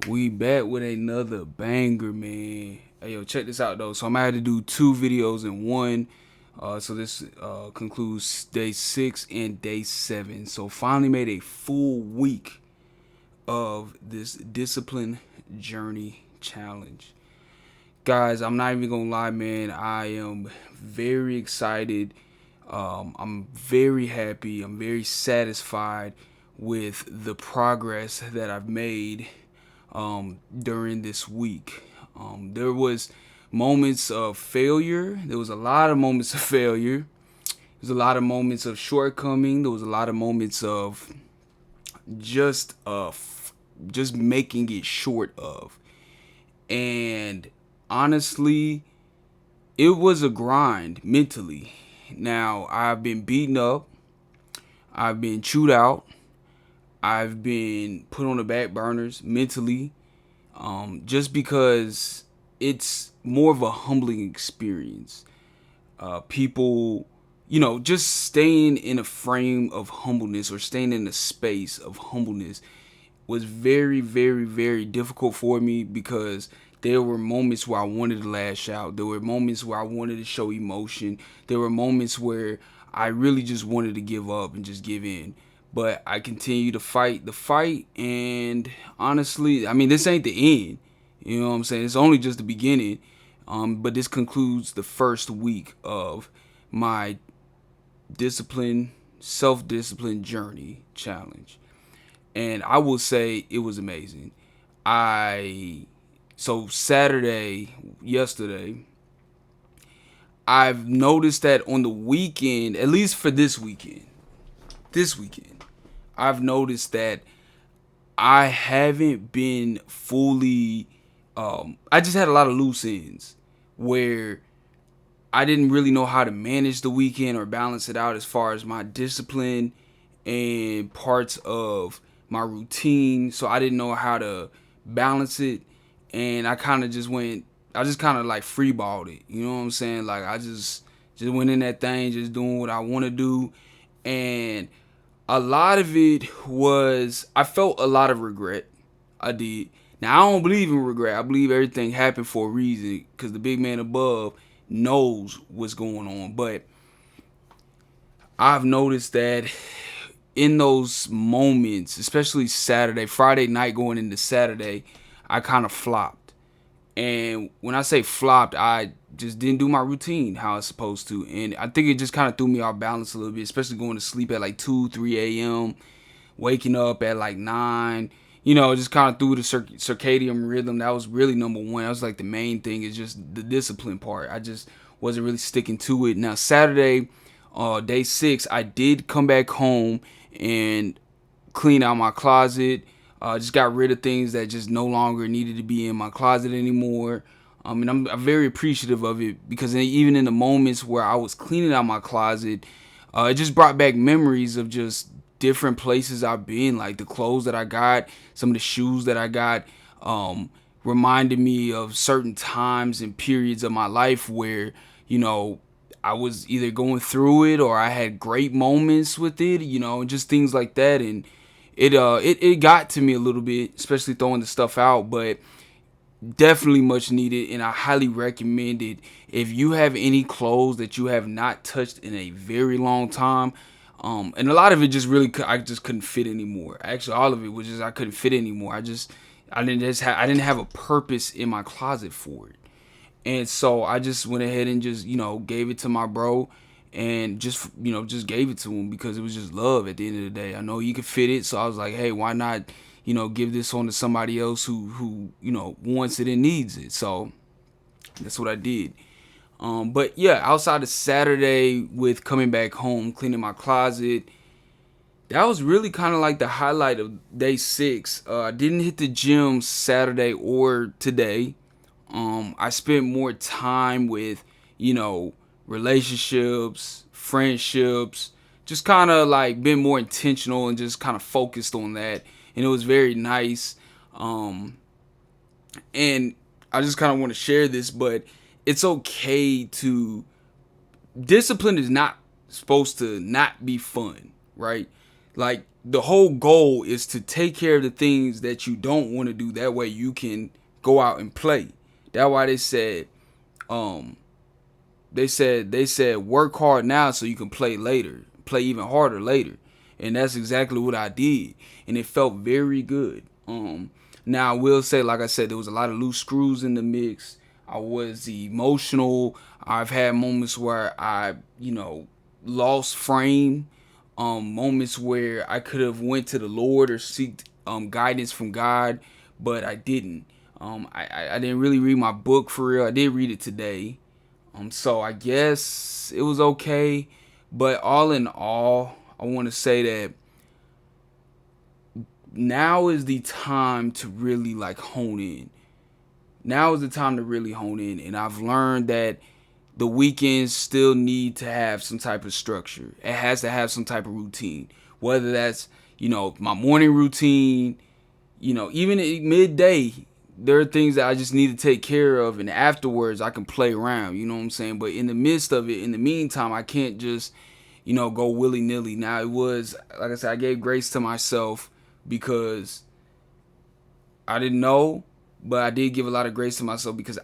We back with another banger, man. Hey, yo, check this out though. So I'm gonna have to do two videos in one. So this concludes day 6 and day 7. So finally made a full week of this discipline journey challenge. Guys, I'm not even gonna lie, man. I am very excited. I'm very happy. I'm very satisfied with the progress that I've made during this week. There was moments of failure. There was a lot of moments of failure. There was a lot of moments of shortcoming. There was a lot of moments of just just making it short of. And honestly, it was a grind mentally. Now, I've been beaten up. I've been chewed out. I've been put on the back burners mentally, just because it's more of a humbling experience. People, just staying in a frame of humbleness or staying in a space of humbleness was very, very, very difficult for me because there were moments where I wanted to lash out. There were moments where I wanted to show emotion. There were moments where I really just wanted to give up and just give in. But I continue to fight the fight, and honestly, I mean, this ain't the end. You know what I'm saying? It's only just the beginning. But this concludes the first week of my self-discipline journey challenge. And I will say it was amazing. I so Saturday, yesterday, I've noticed that on the weekend, at least for this weekend, I've noticed that I haven't been fully. I just had a lot of loose ends where I didn't really know how to manage the weekend or balance it out as far as my discipline and parts of my routine. So I didn't know how to balance it, and I just kind of like freeballed it. You know what I'm saying? Like I just went in that thing, just doing what I want to do, and a lot of it was I felt a lot of regret. I did. Now I don't believe in regret. I believe everything happened for a reason because the big man above knows what's going on. But I've noticed that in those moments, especially Saturday, Friday night going into Saturday, I kind of flopped. And when I say flopped, I just didn't do my routine how I was supposed to. And I think it just kind of threw me off balance a little bit, especially going to sleep at like 2, 3 a.m., waking up at like 9. Just kind of through the circadian rhythm. That was really number one. That was like the main thing, is just the discipline part. I just wasn't really sticking to it. Now, Saturday, day 6, I did come back home and clean out my closet. Just got rid of things that just no longer needed to be in my closet anymore. And I'm very appreciative of it because even in the moments where I was cleaning out my closet, it just brought back memories of just different places I've been, like the clothes that I got, some of the shoes that I got, reminded me of certain times and periods of my life where, you know, I was either going through it or I had great moments with it, just things like that. And it got to me a little bit, especially throwing the stuff out, but definitely much needed, and I highly recommend it. If you have any clothes that you have not touched in a very long time, and a lot of it just really I just couldn't fit anymore. Actually, all of it was just I couldn't fit anymore. I didn't have a purpose in my closet for it. And so I just went ahead and just, gave it to my bro, and just gave it to him because it was just love at the end of the day. I know he could fit it, so I was like, hey, why not, give this on to somebody else who wants it and needs it. So that's what I did. But yeah, outside of Saturday with coming back home, cleaning my closet, that was really kind of like the highlight of day 6. I didn't hit the gym Saturday or today. I spent more time with, relationships, friendships, just kind of like been more intentional and just kind of focused on that. And it was very nice. And I just kind of want to share this, but it's okay to discipline is not supposed to not be fun, right? Like the whole goal is to take care of the things that you don't want to do. That way you can go out and play. That's why um they said work hard now so you can play later, play even harder later, and that's exactly what I did, and it felt very good. Now I will say, like I said, there was a lot of loose screws in the mix. I was emotional. I've had moments where I, lost frame. Moments where I could have went to the Lord or seeked guidance from God, but I didn't. I didn't really read my book for real. I did read it today. So I guess it was okay, but all in all, I want to say that now is the time to really like hone in. Now is the time to really hone in, and I've learned that the weekends still need to have some type of structure. It has to have some type of routine, whether that's my morning routine, even at midday. There are things that I just need to take care of, and afterwards I can play around. You know what I'm saying? But in the midst of it, in the meantime, I can't just go willy nilly. Now it was like I said, I gave grace to myself because I didn't know, but I did give a lot of grace to myself because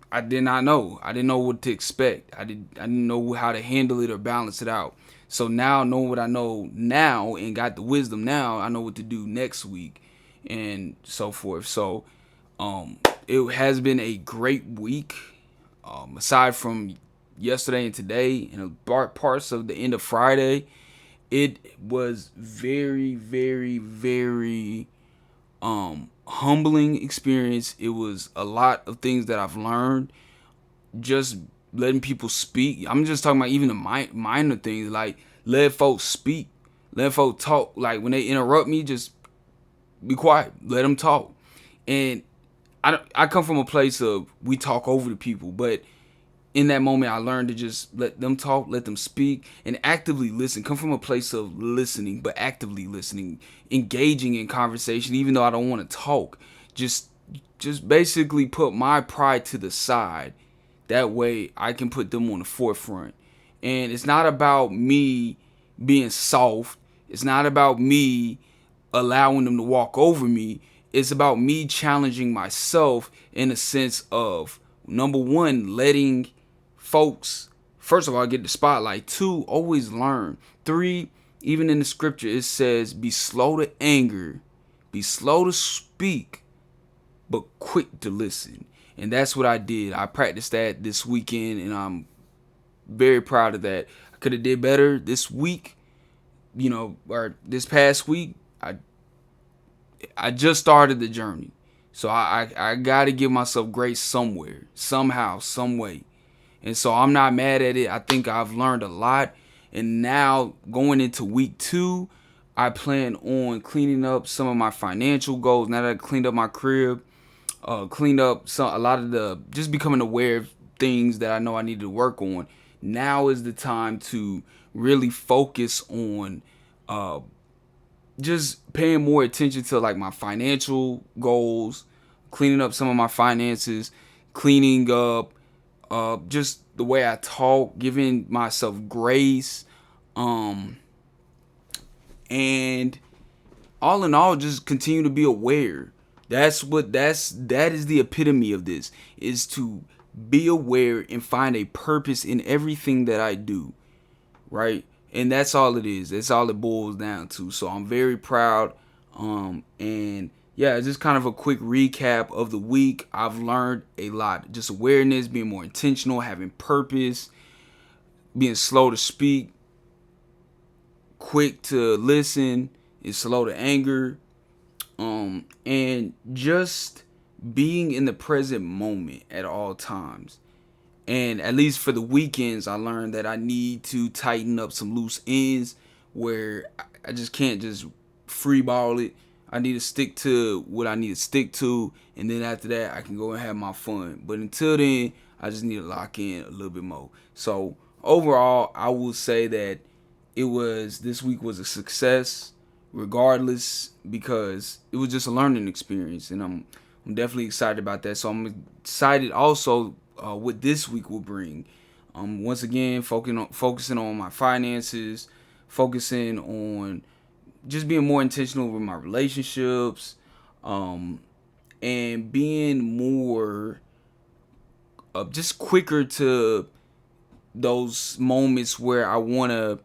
I did not know. I didn't know what to expect. I didn't know how to handle it or balance it out. So now knowing what I know now and got the wisdom now, I know what to do next week and so forth. So it has been a great week. Aside from yesterday and today and parts of the end of Friday, it was very, very, very humbling experience. It was a lot of things that I've learned. Just letting people speak. I'm just talking about even the minor things, like let folks speak, let folks talk. Like when they interrupt me, just be quiet, let them talk. And I come from a place of we talk over the people, but in that moment I learned to just let them talk, let them speak, and actively listen. Come from a place of listening, but actively listening, engaging in conversation even though I don't want to talk. Just basically put my pride to the side. That way I can put them on the forefront. And it's not about me being soft. It's not about me allowing them to walk over me. It's about me challenging myself in a sense of, number one, letting folks, first of all, get the spotlight. Two, always learn. Three, even in the scripture, it says, be slow to anger, be slow to speak, but quick to listen. And that's what I did. I practiced that this weekend, and I'm very proud of that. I could have did better this week, or this past week. I just started the journey. So I got to give myself grace somewhere, somehow, some way. And so I'm not mad at it. I think I've learned a lot. And now going into week 2, I plan on cleaning up some of my financial goals. Now that I cleaned up my crib, cleaned up a lot of just becoming aware of things that I know I need to work on. Now is the time to really focus on just paying more attention to like my financial goals, cleaning up some of my finances, cleaning up just the way I talk, giving myself grace, and all in all, just continue to be aware. That is the epitome of this, is to be aware and find a purpose in everything that I do, right? And that's all it is. That's all it boils down to. So I'm very proud. And yeah, just kind of a quick recap of the week. I've learned a lot. Just awareness, being more intentional, having purpose, being slow to speak, quick to listen, and slow to anger. And just being in the present moment at all times. And at least for the weekends, I learned that I need to tighten up some loose ends where I just can't just free ball it. I need to stick to what I need to stick to. And then after that, I can go and have my fun. But until then, I just need to lock in a little bit more. So overall, I will say that this week was a success regardless, because it was just a learning experience. And I'm definitely excited about that. So I'm excited also what this week will bring. Once again, focusing on my finances, focusing on just being more intentional with my relationships, and being more just quicker to those moments where I want to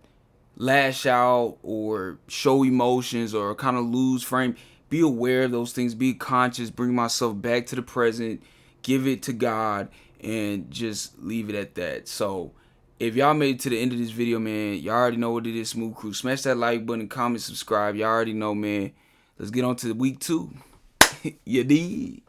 lash out or show emotions or kind of lose frame. Be aware of those things, be conscious, bring myself back to the present, give it to God, and just leave it at that. So if y'all made it to the end of this video, man, y'all already know what it is, Smooth Crew. Smash that like button, comment, subscribe. Y'all already know, man. Let's get on to week 2. You dig?